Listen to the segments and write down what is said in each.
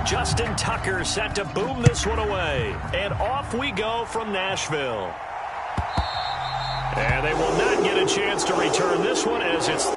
Justt-TK set to boom this one away. And off we go from Nashville. And they will not get a chance to return this one as it's...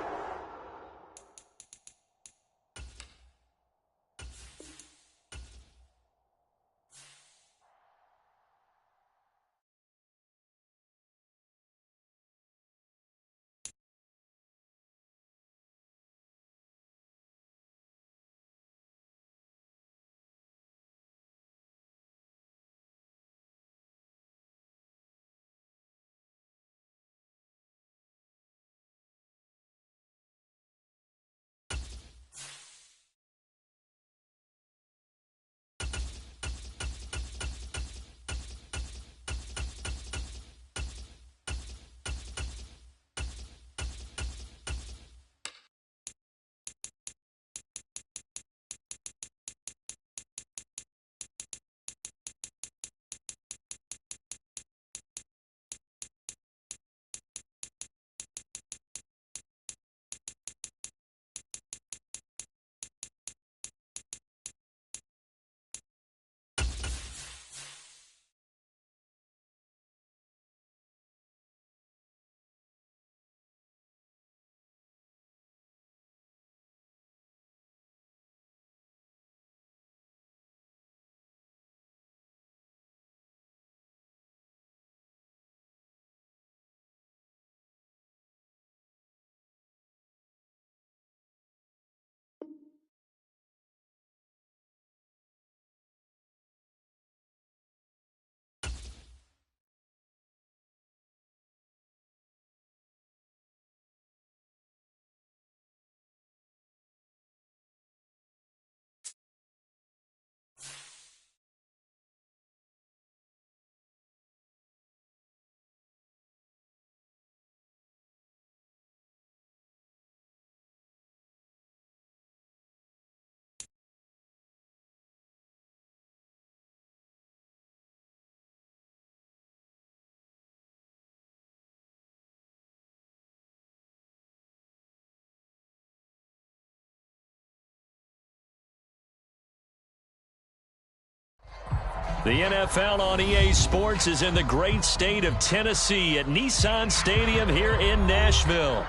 The NFL on EA Sports is in the great state of Tennessee at Nissan Stadium here in Nashville.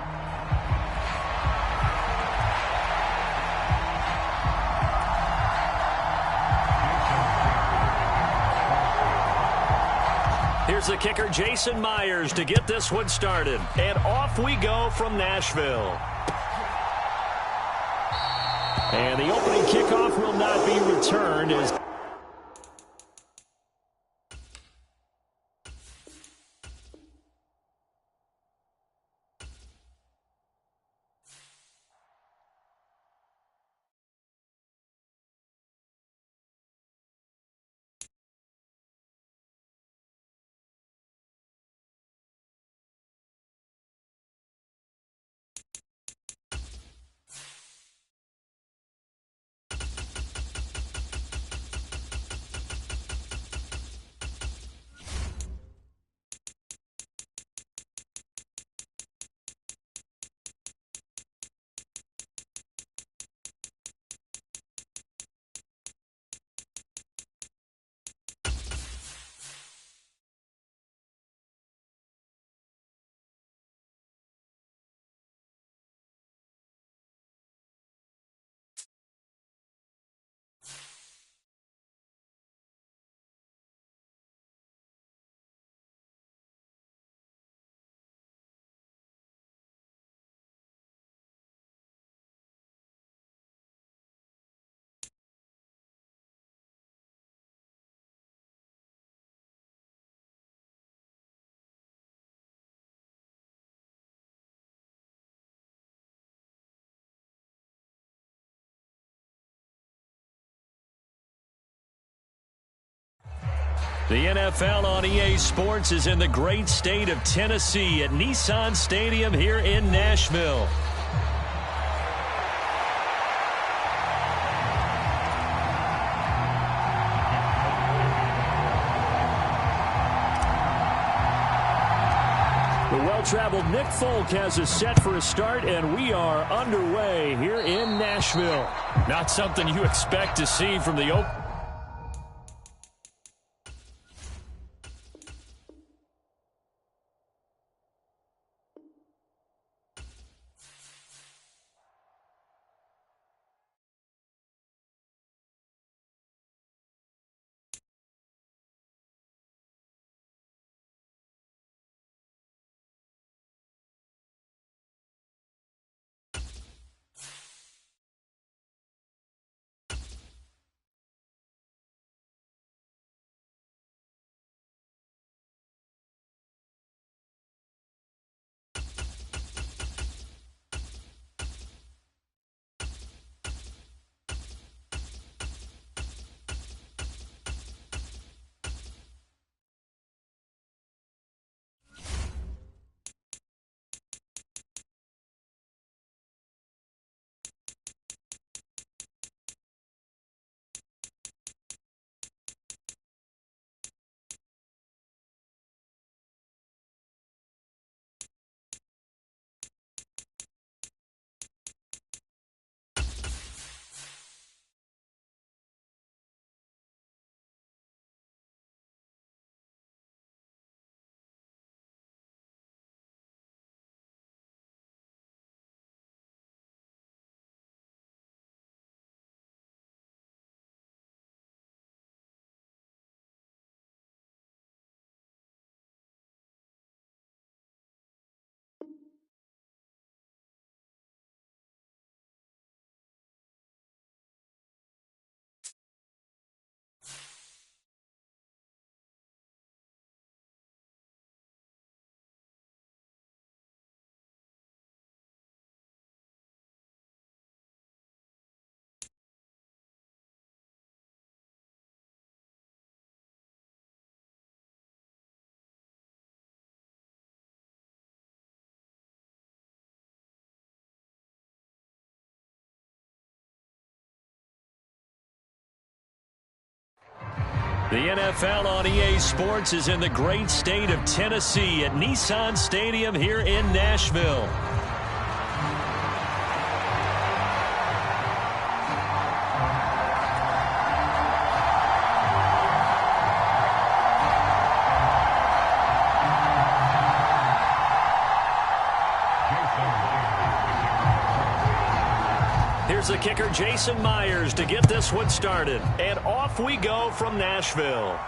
Here's the kicker, Jason Myers, to get this one started. And off we go from Nashville. And the opening kickoff will not be returned as... The NFL on EA Sports is in the great state of Tennessee at Nissan Stadium here in Nashville. The well-traveled Nick Folk has us set for a start, and we are underway here in Nashville. Not something you expect to see from the open. The NFL on EA Sports is in the great state of Tennessee at Nissan Stadium here in Nashville. Here's the kicker, Jason Myers, to get this one started. And off we go from Nashville.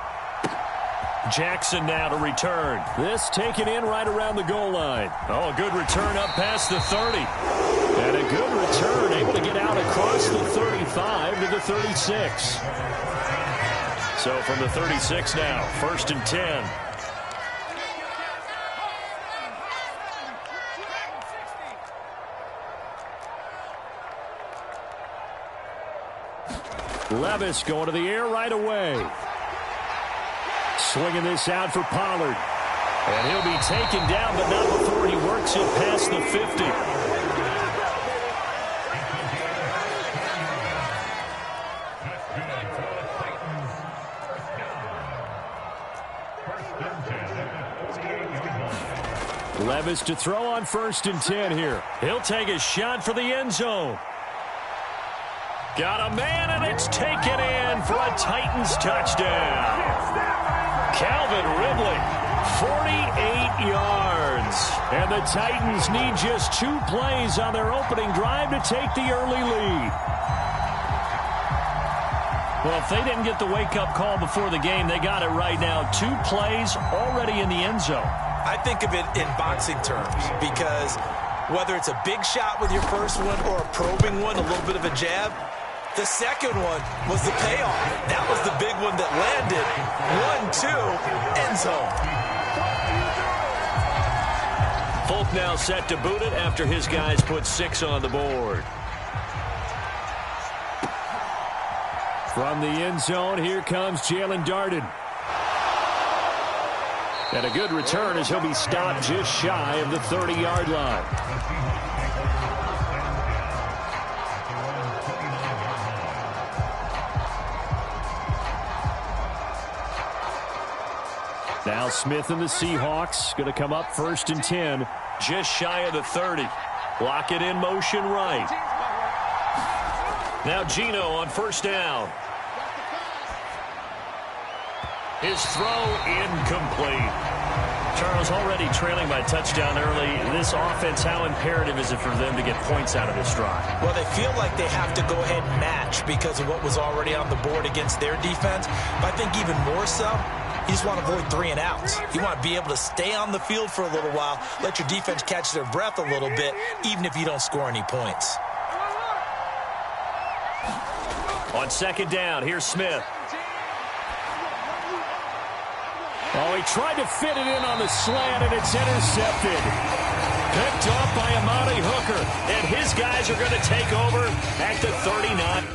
Jackson now to return. This taken in right around the goal line. Oh, a good return up past the 30. And a good return, able to get out across the 35 to the 36. So from the 36 now, 1st and 10. Levis going to the air right away. Swinging this out for Pollard. And he'll be taken down, but not before he works it past the 50. Levis to throw on 1st and 10 here. He'll take a shot for the end zone. Got a man, and it's taken in for a Titans touchdown. Calvin Ridley, 48 yards. And the Titans need just 2 plays on their opening drive to take the early lead. Well, if they didn't get the wake-up call before the game, they got it right now. 2 plays already in the end zone. I think of it in boxing terms because whether it's a big shot with your first one or a probing one, a little bit of a jab, the second one was the payoff. That was the big one that landed. 1-2, end zone. Folk now set to boot it after his guys put 6 on the board. From the end zone, here comes Jalen Darden. And a good return as he'll be stopped just shy of the 30-yard line. Now Smith and the Seahawks going to come up 1st and 10. Just shy of the 30. Lock it in motion right. Now Geno on 1st down. His throw incomplete. Charles, already trailing by touchdown early. This offense, how imperative is it for them to get points out of this drive? Well, they feel like they have to go ahead and match because of what was already on the board against their defense. But I think even more so, you just want to avoid 3 and outs. You want to be able to stay on the field for a little while, let your defense catch their breath a little bit, even if you don't score any points. On 2nd down, here's Smith. Oh, he tried to fit it in on the slant, and it's intercepted. Picked off by Amani Hooker, and his guys are going to take over at the 39.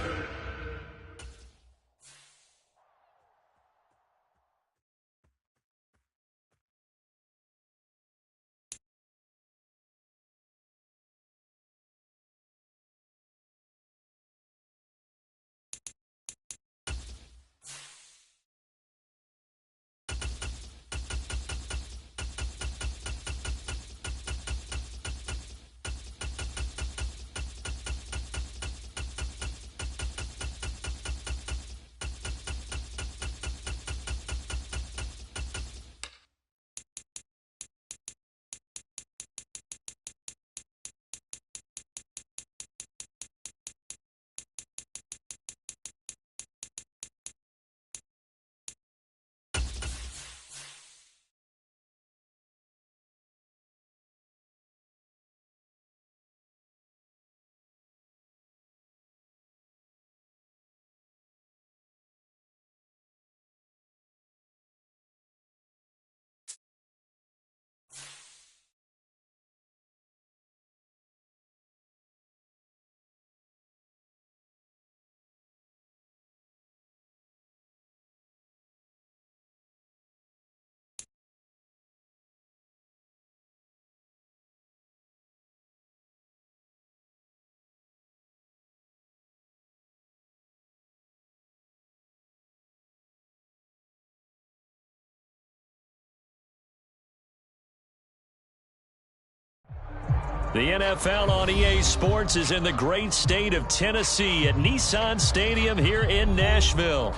The NFL on EA Sports is in the great state of Tennessee at Nissan Stadium here in Nashville.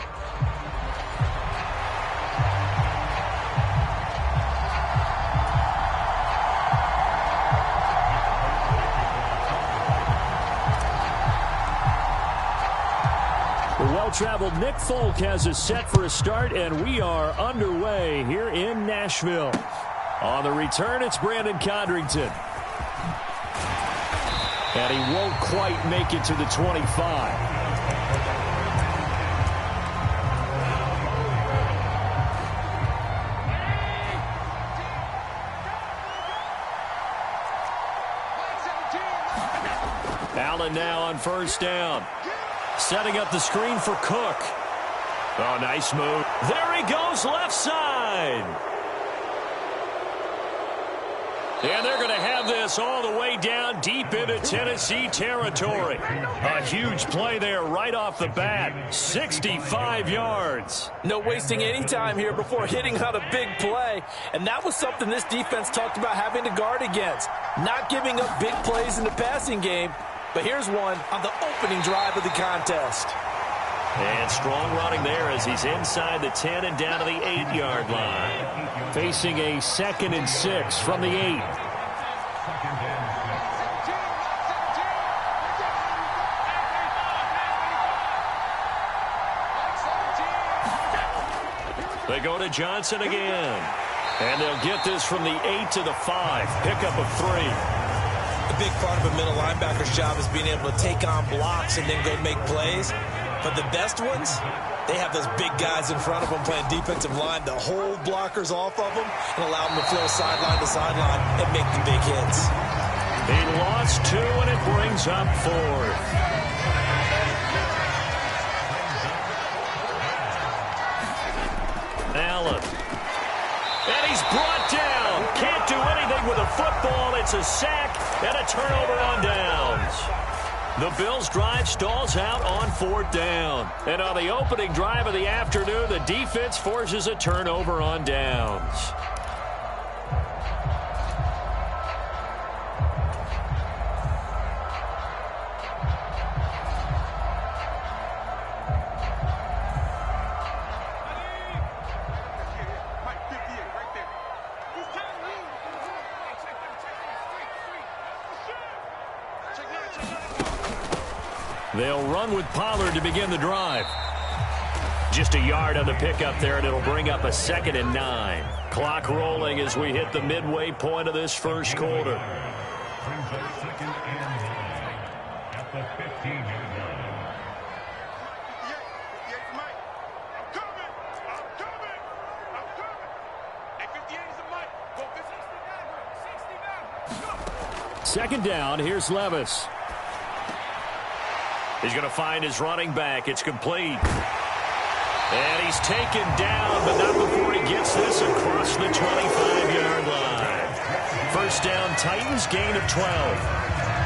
The well-traveled Nick Folk has us set for a start, and we are underway here in Nashville. On the return, it's Brandon Condrington. And he won't quite make it to the 25. Allen now on 1st down. Setting up the screen for Cook. Oh, nice move. There he goes, left side. And they're going to have this all the way down deep into Tennessee territory. A huge play there right off the bat. 65 yards. No wasting any time here before hitting on a big play. And that was something this defense talked about having to guard against. Not giving up big plays in the passing game. But here's one on the opening drive of the contest. And strong running there as he's inside the 10 and down to the 8-yard line. Facing a 2nd and 6 from the 8. They go to Johnson again. And they'll get this from the 8 to the 5. Pickup of 3. A big part of a middle linebacker's job is being able to take on blocks and then go make plays. But the best ones, they have those big guys in front of them playing defensive line to hold blockers off of them and allow them to flow sideline to sideline and make the big hits. He lost 2, and it brings up 4th. Allen. And he's brought down. Can't do anything with a football. It's a sack and a turnover on downs. The Bills' drive stalls out on 4th down. And on the opening drive of the afternoon, the defense forces a turnover on downs. They'll run with Pollard to begin the drive. Just a yard on the pickup there, and it'll bring up a 2nd and 9. Clock rolling as we hit the midway point of this first quarter. Second down, here's Levis. He's going to find his running back. It's complete. And he's taken down, but not before he gets this across the 25-yard line. First down, Titans, gain of 12.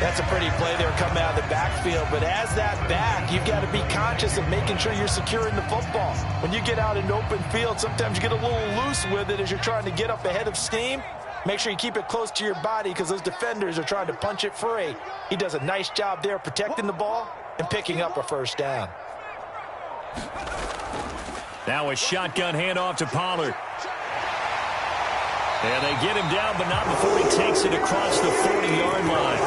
That's a pretty play there coming out of the backfield. But as that back, you've got to be conscious of making sure you're securing the football. When you get out in open field, sometimes you get a little loose with it as you're trying to get up ahead of steam. Make sure you keep it close to your body because those defenders are trying to punch it free. He does a nice job there protecting the ball and picking up a first down. Now a shotgun handoff to Pollard. And they get him down, but not before he takes it across the 40-yard line.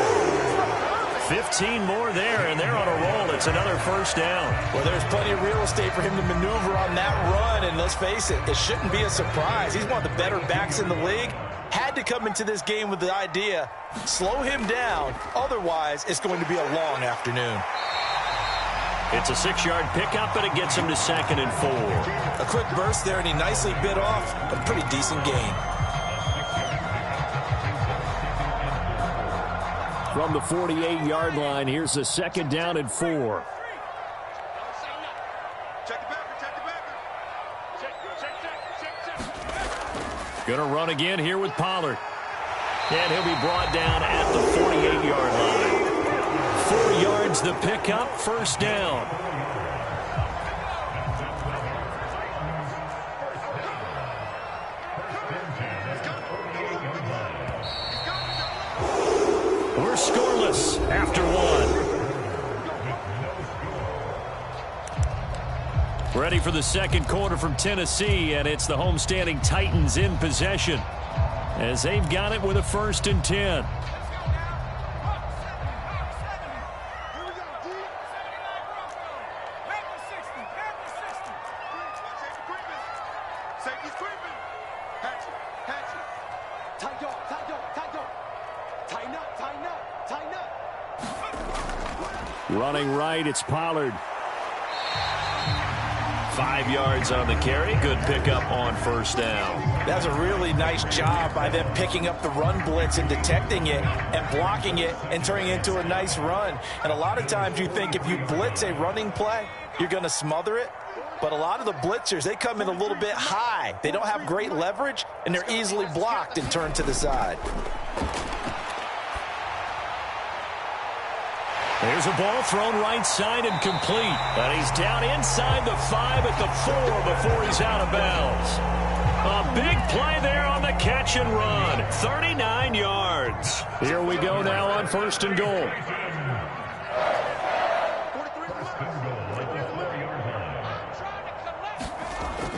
15 more there, and they're on a roll. It's another first down. Well, there's plenty of real estate for him to maneuver on that run, and let's face it, it shouldn't be a surprise. He's one of the better backs in the league. Had to come into this game with the idea, slow him down, otherwise it's going to be a long afternoon. It's a 6-yard pickup, and it gets him to 2nd and 4. A quick burst there, and he nicely bit off a pretty decent gain. From the 48-yard line, here's a 2nd down and 4. Going to run again here with Pollard. And he'll be brought down at the 48-yard line. 4 yards the pickup, first down. We're scoreless after 1. Ready for the second quarter from Tennessee, and it's the homestanding Titans in possession as they've got it with a 1st and 10. Running right, it's Pollard. 5 yards on the carry. Good pickup on first down. That's a really nice job by them picking up the run blitz and detecting it and blocking it and turning it into a nice run. And a lot of times you think if you blitz a running play, you're going to smother it. But a lot of the blitzers, they come in a little bit high. They don't have great leverage, and they're easily blocked and turned to the side. There's a ball thrown right side and complete. And he's down inside the 5 at the 4 before he's out of bounds. A big play there on the catch and run. 39 yards. Here we go now on 1st and goal.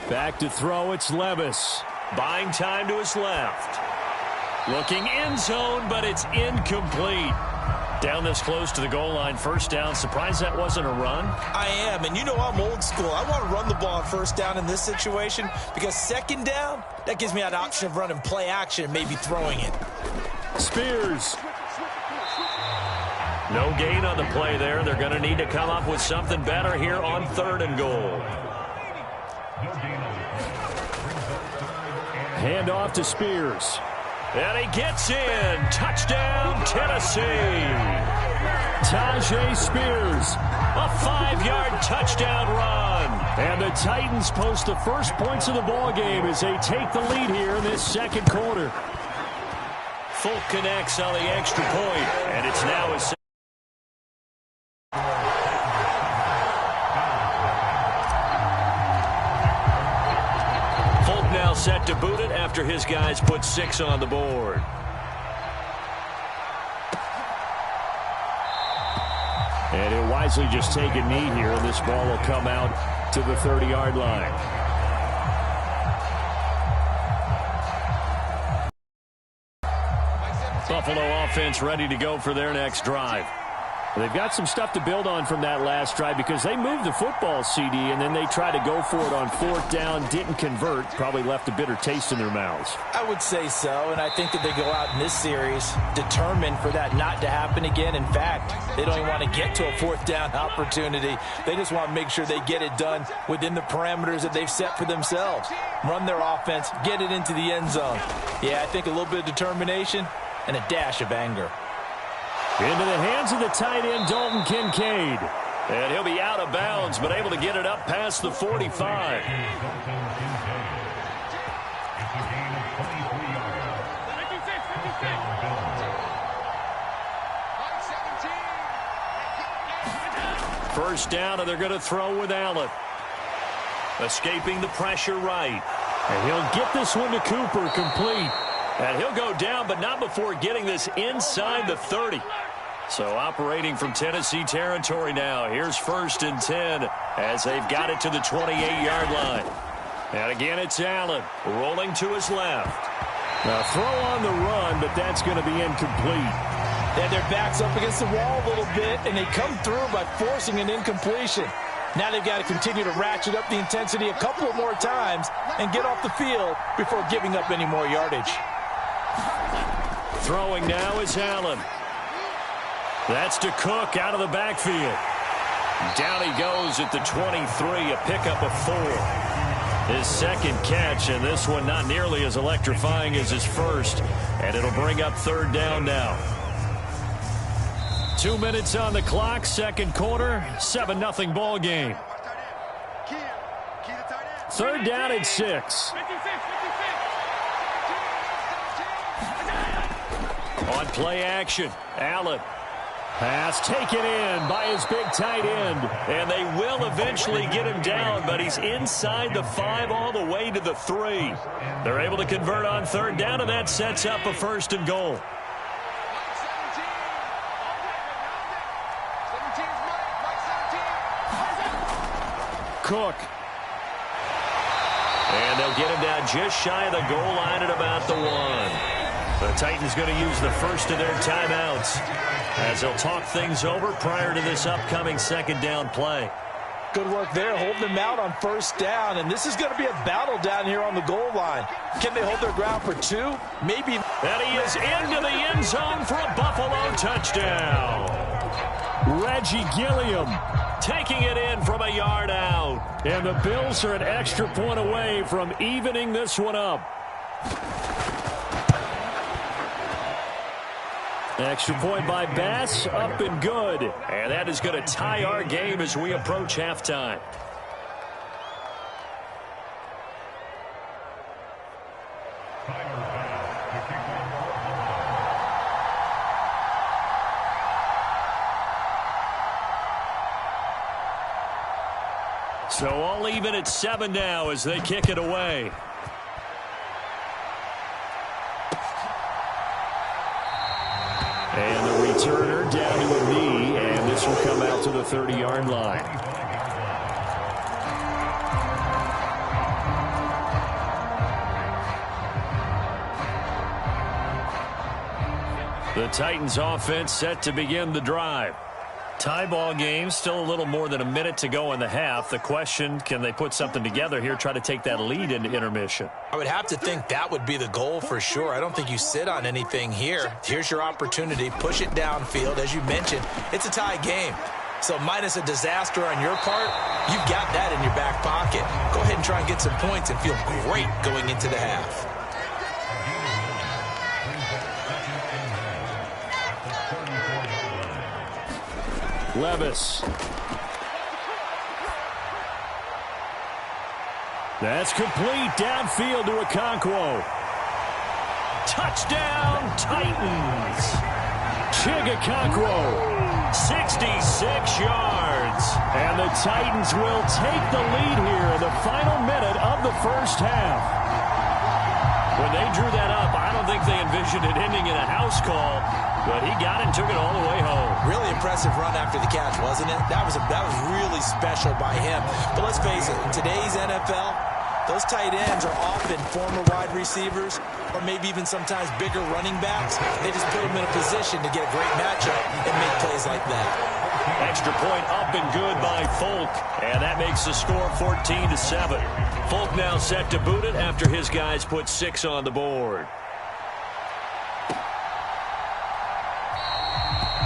Back to throw, it's Levis. Buying time to his left. Looking end zone, but it's incomplete. Down this close to the goal line, first down. Surprised that wasn't a run? I am, and you know I'm old school. I want to run the ball on first down in this situation because second down, that gives me that option of running play action and maybe throwing it. Spears. No gain on the play there. They're going to need to come up with something better here on 3rd and goal. Hand off to Spears. And he gets in. Touchdown, Tennessee. Tajay Spears, a 5-yard touchdown run. And the Titans post the first points of the ballgame as they take the lead here in this second quarter. Folk connects on the extra point, and it's now a after his guys put 6 on the board. And he'll wisely just take a knee here, and this ball will come out to the 30-yard line. Buffalo offense ready to go for their next drive. They've got some stuff to build on from that last drive because they moved the football, CD, and then they tried to go for it on 4th down, didn't convert, probably left a bitter taste in their mouths. I would say so, and I think that they go out in this series determined for that not to happen again. In fact, they don't even want to get to a 4th down opportunity. They just want to make sure they get it done within the parameters that they've set for themselves. Run their offense, get it into the end zone. Yeah, I think a little bit of determination and a dash of anger. Into the hands of the tight end, Dalton Kincaid. And he'll be out of bounds, but able to get it up past the 45. First down, and they're going to throw with Allen. Escaping the pressure right. And he'll get this one to Cooper, complete. And he'll go down, but not before getting this inside the 30. So operating from Tennessee territory now. Here's 1st and 10 as they've got it to the 28-yard line. And again, it's Allen rolling to his left. Now throw on the run, but that's going to be incomplete. And their back's up against the wall a little bit, and they come through by forcing an incompletion. Now they've got to continue to ratchet up the intensity a couple of more times and get off the field before giving up any more yardage. Throwing now is Allen. That's to Cook out of the backfield. Down he goes at the 23, a pickup of 4. His second catch, and this one not nearly as electrifying as his first. And it'll bring up 3rd down now. 2 minutes on the clock, second quarter, 7-0 ball game. 3rd down and 6. On play action, Allen. Pass taken in by his big tight end. And they will eventually get him down, but he's inside the 5 all the way to the 3. They're able to convert on 3rd down, and that sets up a 1st and goal. Cook. And they'll get him down just shy of the goal line at about the 1. The Titans going to use the first of their timeouts as they'll talk things over prior to this upcoming 2nd down play. Good work there, holding them out on 1st down, and this is going to be a battle down here on the goal line. Can they hold their ground for 2? Maybe. And he is into the end zone for a Buffalo touchdown. Reggie Gilliam taking it in from a yard out. And the Bills are an extra point away from evening this one up. Extra point by Bass, up and good. And that is going to tie our game as we approach halftime. So all even at 7 now as they kick it away. And the returner down to a knee, and this will come out to the 30-yard line. The Titans offense set to begin the drive. Tie ball game, still a little more than a minute to go in the half. The question, can they put something together here, try to take that lead into intermission? I would have to think that would be the goal for sure. I don't think you sit on anything here. Here's your opportunity. Push it downfield. As you mentioned, it's a tie game. So minus a disaster on your part, you've got that in your back pocket. Go ahead and try and get some points and feel great going into the half. Levis. That's complete downfield to Okonkwo. Touchdown, Titans. Okonkwo, 66 yards. And the Titans will take the lead here in the final minute of the first half. When they drew that up, I don't think they envisioned it ending in a house call, but he got it and took it all the way home. Really impressive run after the catch, wasn't it? That was really special by him. But let's face it, in today's NFL, those tight ends are often former wide receivers or maybe even sometimes bigger running backs. They just put them in a position to get a great matchup and make plays like that. Extra point up and good by Folk, and that makes the score 14-7. Folk now set to boot it after his guys put 6 on the board.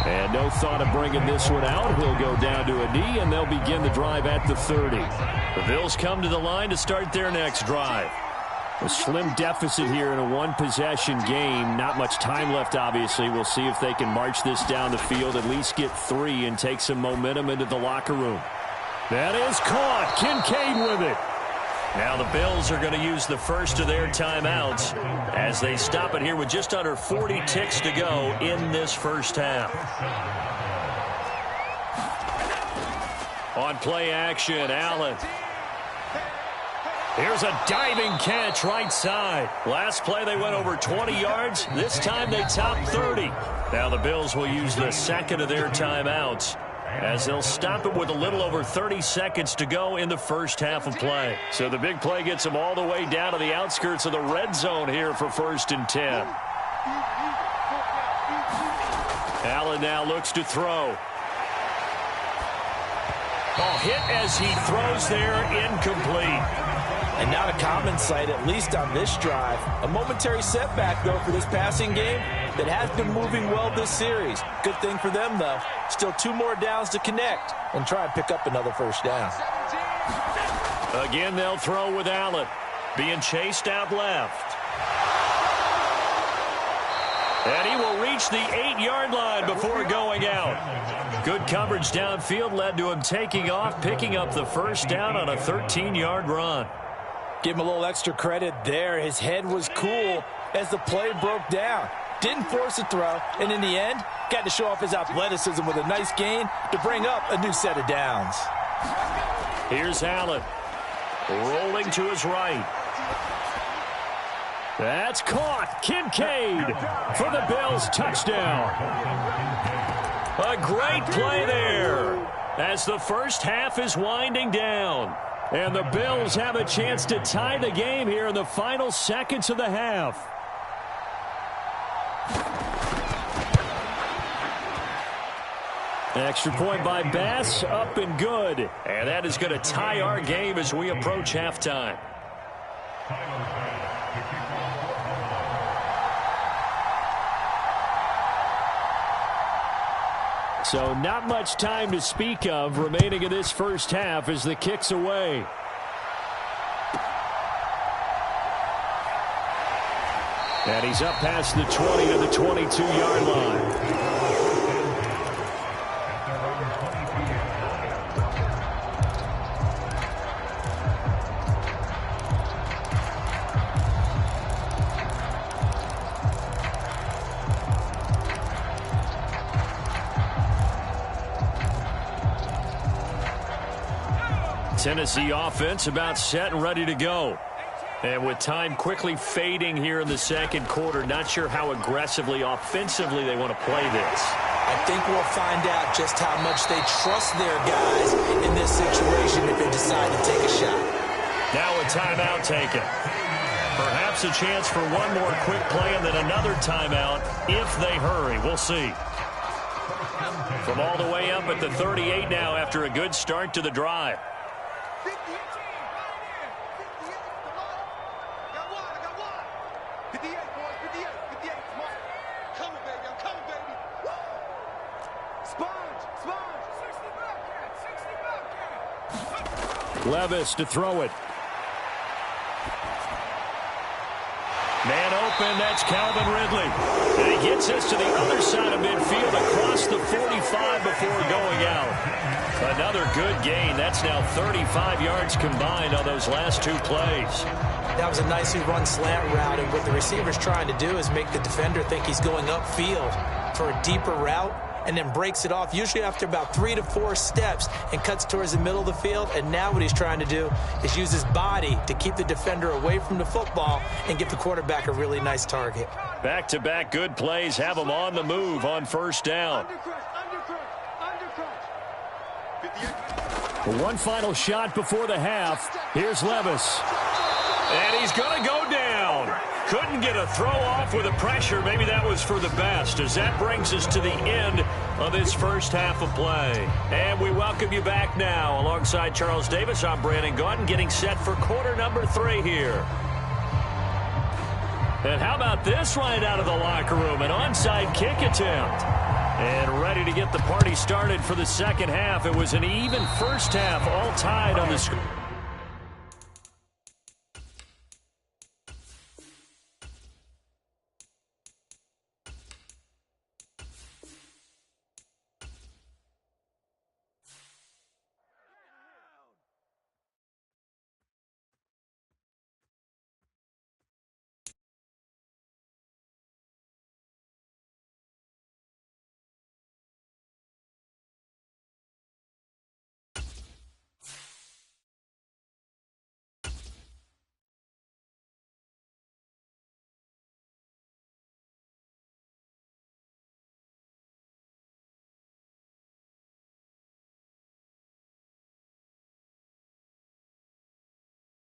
And no thought of bringing this one out. He'll go down to a knee, and they'll begin the drive at the 30. The Bills come to the line to start their next drive. A slim deficit here in a one-possession game. Not much time left, obviously. We'll see if they can march this down the field, at least get 3, and take some momentum into the locker room. That is caught. Kincaid with it. Now the Bills are going to use the first of their timeouts as they stop it here with just under 40 ticks to go in this first half. On play action, Allen. Here's a diving catch right side. Last play they went over 20 yards. This time they topped 30. Now the Bills will use the second of their timeouts as they'll stop it with a little over 30 seconds to go in the first half of play. So the big play gets them all the way down to the outskirts of the red zone here for 1st and 10. Allen now looks to throw. Oh, hit as he throws there, incomplete. And not a common sight, at least on this drive. A momentary setback, though, for this passing game that has been moving well this series. Good thing for them, though. Still 2 more downs to connect and try and pick up another first down. Again, they'll throw with Allen. Being chased out left. And he will reach the 8-yard line before going out. Good coverage downfield led to him taking off, picking up the first down on a 13-yard run. Give him a little extra credit there. His head was cool as the play broke down. Didn't force a throw, and in the end, got to show off his athleticism with a nice gain to bring up a new set of downs. Here's Allen. Rolling to his right. That's caught. Kincaid for the Bills touchdown. A great play there as the first half is winding down. And the Bills have a chance to tie the game here in the final seconds of the half. Extra point by Bass, up and good. And that is going to tie our game as we approach halftime. So not much time to speak of remaining in this first half as the kick's away. And he's up past the 20 to the 22-yard line. Tennessee offense about set and ready to go. And with time quickly fading here in the second quarter, not sure how aggressively, offensively they want to play this. I think we'll find out just how much they trust their guys in this situation if they decide to take a shot. Now a timeout taken. Perhaps a chance for one more quick play and then another timeout if they hurry. We'll see. From all the way up at the 38 now after a good start to the drive. Levis to throw it. Man open, that's Calvin Ridley. And he gets us to the other side of midfield across the 45 before going out. Another good gain. That's now 35 yards combined on those last 2 plays. That was a nicely run slant route, and what the receiver's trying to do is make the defender think he's going upfield for a deeper route. and then breaks it off, usually after about 3 to 4 steps, and cuts towards the middle of the field. And now what he's trying to do is use his body to keep the defender away from the football and give the quarterback a really nice target. Back-to-back good plays have him on the move on first down. One final shot before the half. Here's Levis. And he's going to go down. Couldn't get a throw off with the pressure. Maybe that was for the best, as that brings us to the end of this first half of play. And we welcome you back now. Alongside Charles Davis, I'm Brandon Gaudin, getting set for quarter number 3 here. And how about this right out of the locker room? An onside kick attempt. And ready to get the party started for the second half. It was an even first half, all tied on the screen.